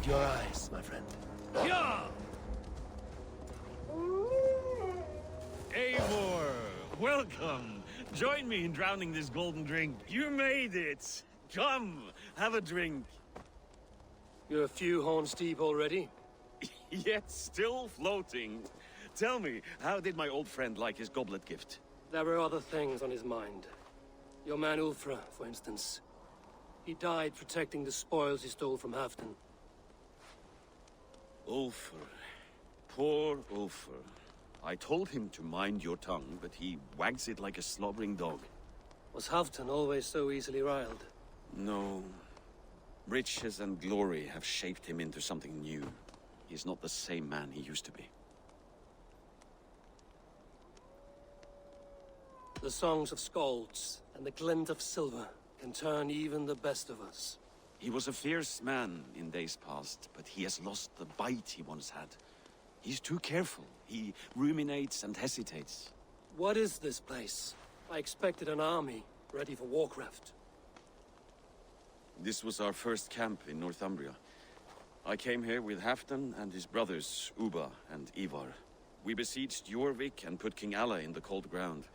need your eyes, my friend. Yeah! Eivor, welcome. Join me in drowning this golden drink. You made it. Come, have a drink. You're a few horns deep already? Yet still floating. Tell me, how did my old friend like his goblet gift? There were other things on his mind. Your man Ulfra, for instance. He died protecting the spoils he stole from Halfdan. Ulfr. Poor Ulfr. I told him to mind your tongue, but he wags it like a slobbering dog. Was Halfdan always so easily riled? No. Riches and glory have shaped him into something new. He's not the same man he used to be. The songs of skalds and the glint of silver can turn even the best of us. He was a fierce man in days past, but he has lost the bite he once had. He's too careful. He ruminates and hesitates. What is this place? I expected an army, ready for warcraft. This was our first camp in Northumbria. I came here with Halfdan and his brothers, Ubba and Ivar. We besieged Jorvik and put King Alla in the cold ground.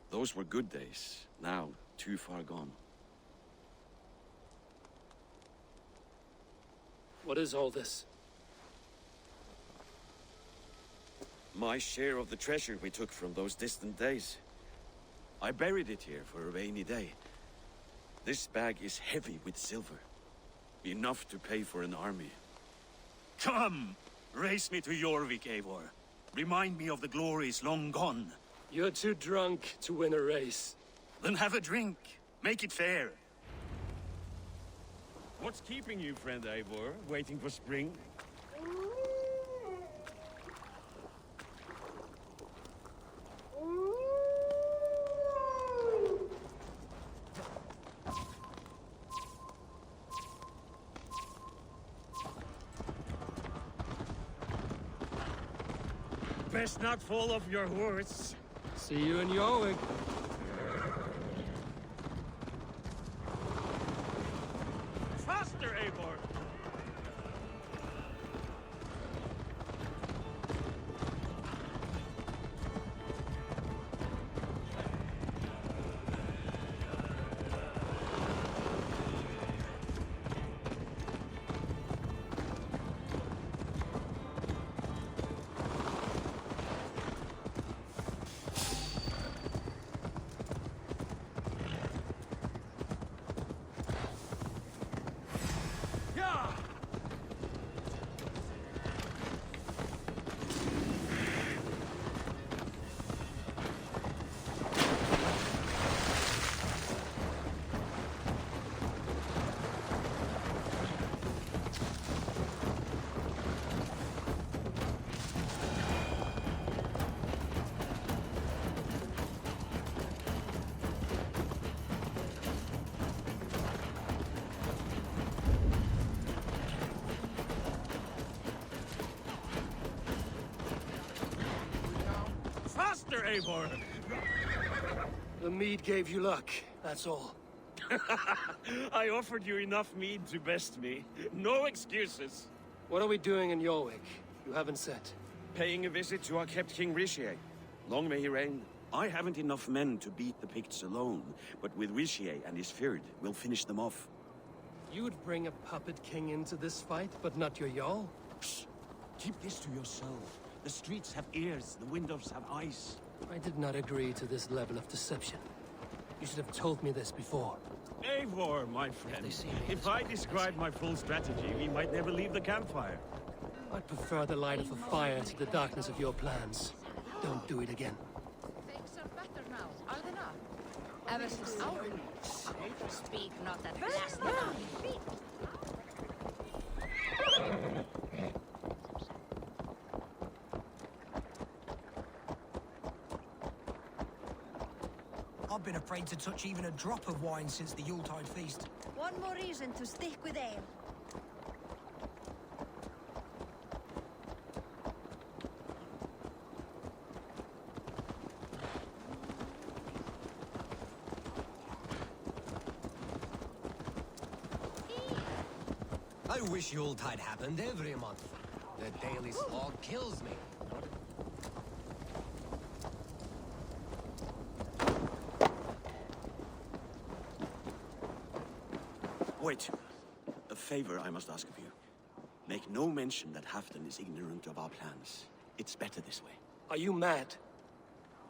Those were good days, now too far gone. What is all this? My share of the treasure we took from those distant days. I buried it here for a rainy day. This bag is heavy with silver. Enough to pay for an army. Come! Race me to Jorvik, Eivor. Remind me of the glories long gone. You're too drunk to win a race. Then have a drink. Make it fair. What's keeping you, friend Eivor, waiting for spring? Best not fall off your horse. See you in Jorvik. Faster, Eivor! Faster, Eivor! The mead gave you luck, that's all. I offered you enough mead to best me. No excuses. What are we doing in Jorvik? You haven't said. Paying a visit to our kept King Rishi. Long may he reign. I haven't enough men to beat the Picts alone, but with Rishi and his Fyrd, we'll finish them off. You would bring a puppet king into this fight, but not your Jarl? Shh. Keep this to yourself. The streets have ears, the windows have eyes. I did not agree to this level of deception. You should have told me this before. Eivor, my friend. They see me If I described my full strategy, we might never leave the campfire. I'd prefer the light of a fire to the darkness of your plans. Don't do it again. Things are better now, are they not? Ever since our speak not that last night. I've been afraid to touch even a drop of wine since the Yuletide feast. One more reason to stick with ale. I wish Yuletide happened every month. The daily slog kills me. Wait. A favor I must ask of you. Make no mention that Halfdan is ignorant of our plans. It's better this way. Are you mad?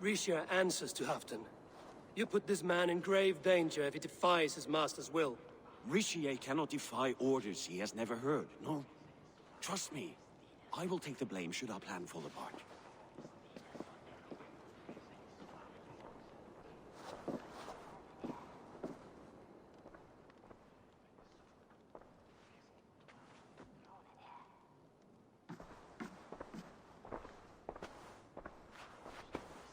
Rishia answers to Halfdan. You put this man in grave danger if he defies his master's will. Rishi cannot defy orders he has never heard. No. Trust me. I will take the blame should our plan fall apart.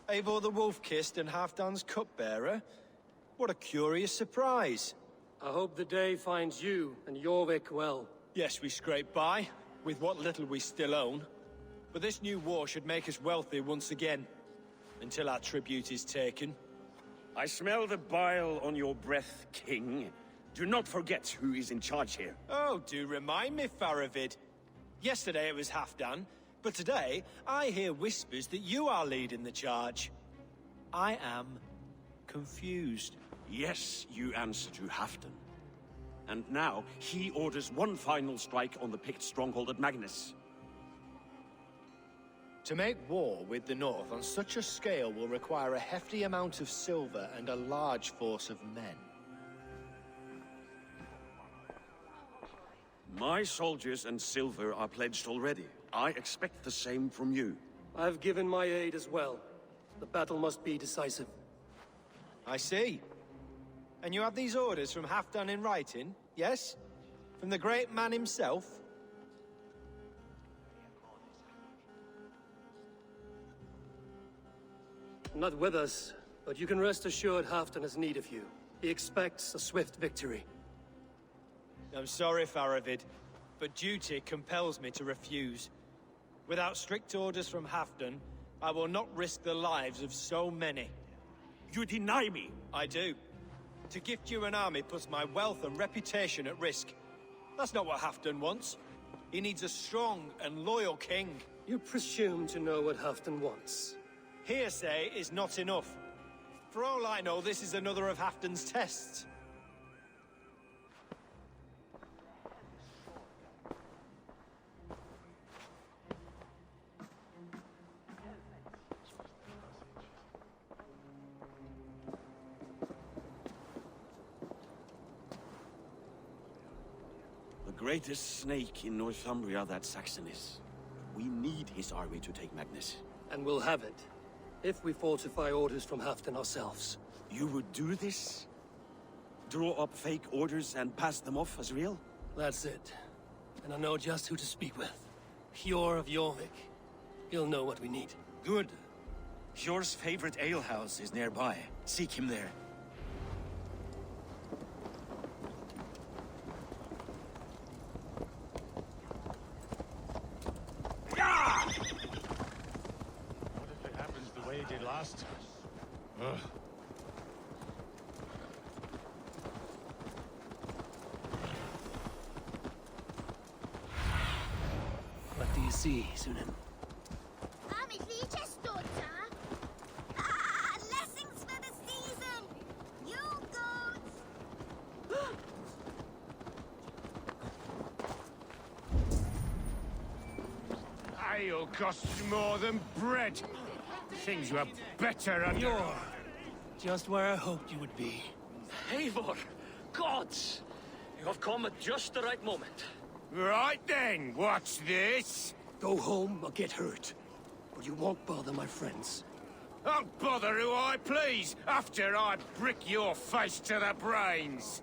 Eivor the Wolf-Kissed and Halfdan's cupbearer? What a curious surprise. I hope the day finds you and Jorvik well. Yes, we scrape by, with what little we still own. But this new war should make us wealthy once again. Until our tribute is taken. I smell the bile on your breath, King. Do not forget who is in charge here. Oh, do remind me, Faravid. Yesterday it was Halfdan, but today I hear whispers that you are leading the charge. I am confused. Yes, you answer to Halfdan. And now, he orders one final strike on the Pict stronghold at Magnus. To make war with the North on such a scale will require a hefty amount of silver and a large force of men. My soldiers and silver are pledged already. I expect the same from you. I've given my aid as well. The battle must be decisive. I see. And you have these orders from Halfdan in writing, yes? From the great man himself? Not with us, but you can rest assured Halfdan has need of you. He expects a swift victory. I'm sorry, Faravid, but duty compels me to refuse. Without strict orders from Halfdan, I will not risk the lives of so many. You deny me! I do. To gift you an army puts my wealth and reputation at risk. That's not what Halfdan wants. He needs a strong and loyal king. You presume to know what Halfdan wants. Hearsay is not enough. For all I know, this is another of Halfdan's tests. The greatest snake in Northumbria that Saxon is. We need his army to take Magnus. And we'll have it, if we falsify orders from Halfdan ourselves. You would do this? Draw up fake orders and pass them off as real? That's it. And I know just who to speak with. Hjor of Jorvik. He'll know what we need. Good. Hjor's favorite alehouse is nearby. Seek him there. What if it happens the way it did last time? Ugh. What do you see, Sunan? Lessons for the season! You goats! Ale costs more than bread. Things were better under... You're just where I hoped you would be. Eivor! Gods! You have come at just the right moment. Right then, what's this? Go home or get hurt. But you won't bother my friends. I'll bother who I please, after I brick your face to the brains.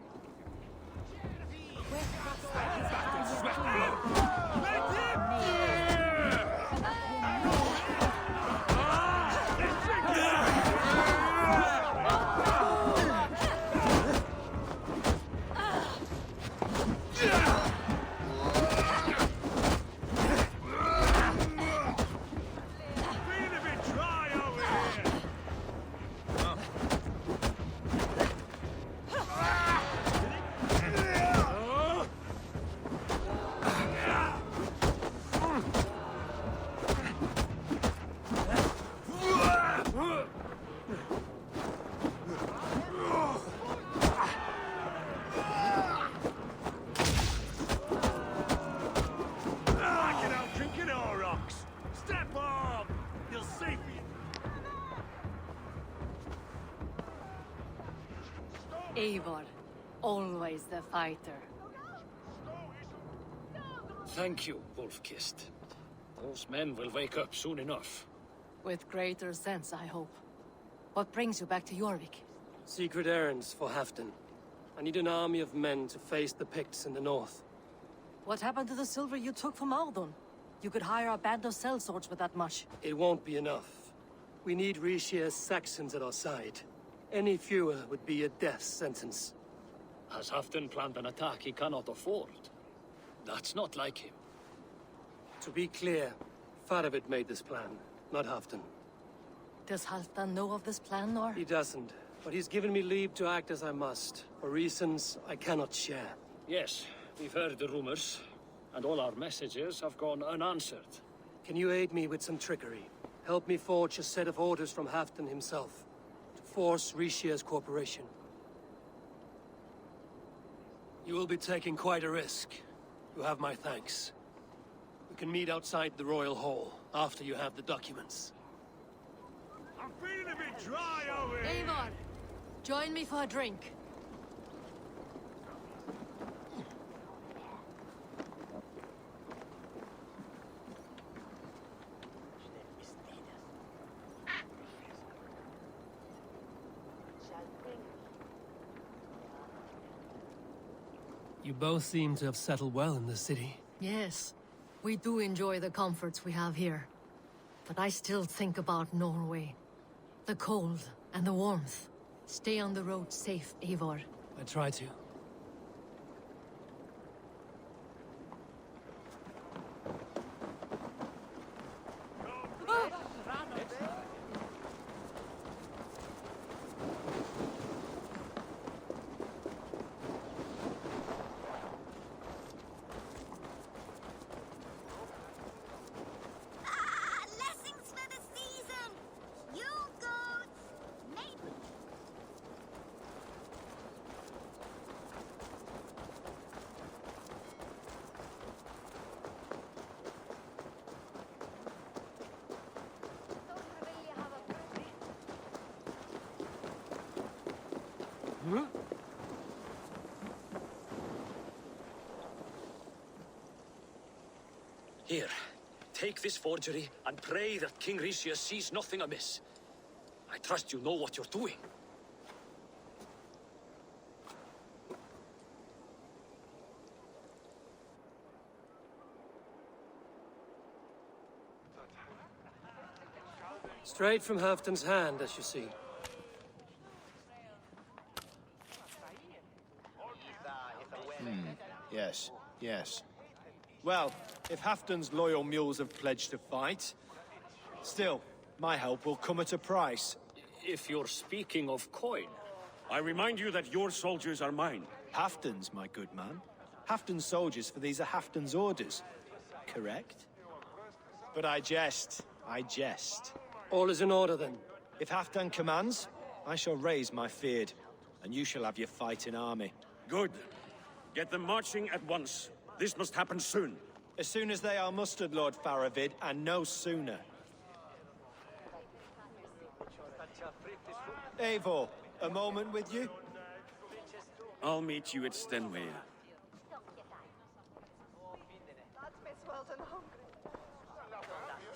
Eivor, always the fighter. Thank you, Wolf-Kissed. Those men will wake up soon enough. With greater sense, I hope. What brings you back to Jorvik? Secret errands for Halfdan. I need an army of men to face the Picts in the north. What happened to the silver you took from Aldon? You could hire a band of sellswords with that much. It won't be enough. We need Rishia's Saxons at our side. Any fewer would be a death sentence. Has Halfdan planned an attack he cannot afford? That's not like him. To be clear, Faravid made this plan, not Halfdan. Does Halfdan know of this plan, or? He doesn't, but he's given me leave to act as I must, for reasons I cannot share. Yes, we've heard the rumors, and all our messages have gone unanswered. Can you aid me with some trickery? Help me forge a set of orders from Halfdan himself, to force Rishia's cooperation. You will be taking quite a risk. You have my thanks. We can meet outside the Royal Hall, after you have the documents. I'm feeling a bit dry over here. Eivor, join me for a drink. You both seem to have settled well in the city. Yes, we do enjoy the comforts we have here. But I still think about Norway. The cold and the warmth. Stay on the road safe, Eivor. I try to. Blessings for the season! You goats! Maybe. Here, take this forgery and pray that King Rishia sees nothing amiss. I trust you know what you're doing. Straight from Halfdan's hand, as you see. Yes, yes. Well, if Halfdan's loyal mules have pledged to fight, still, my help will come at a price. If you're speaking of coin, I remind you that your soldiers are mine. Halfdan's, my good man. Halfdan's soldiers, for these are Halfdan's orders. Correct? But I jest. I jest. All is in order, then. If Halfdan commands, I shall raise my feared, and you shall have your fighting army. Good. Get them marching at once. This must happen soon. As soon as they are mustered, Lord Faravid, and no sooner. Eivor, a moment with you? I'll meet you at Stenway.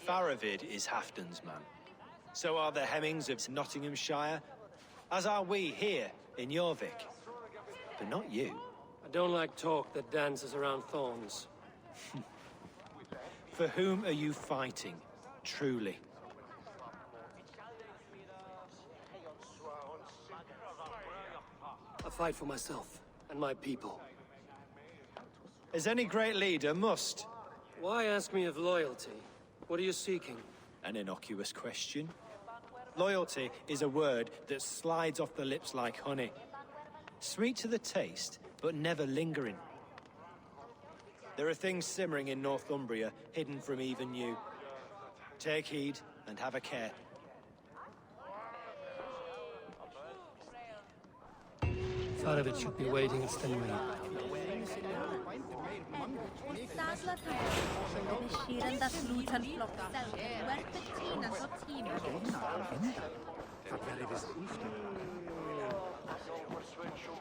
Faravid is Halfdan's man. So are the Hemmings of Nottinghamshire, as are we here in Jorvik. But not you. I don't like talk that dances around thorns. For whom are you fighting, truly? I fight for myself and my people. As any great leader must. Why ask me of loyalty? What are you seeking? An innocuous question. Loyalty is a word that slides off the lips like honey. Sweet to the taste, but never lingering. There are things simmering in Northumbria, hidden from even you. Take heed and have a care. Faravid should be waiting at Stenway. Non persuasion,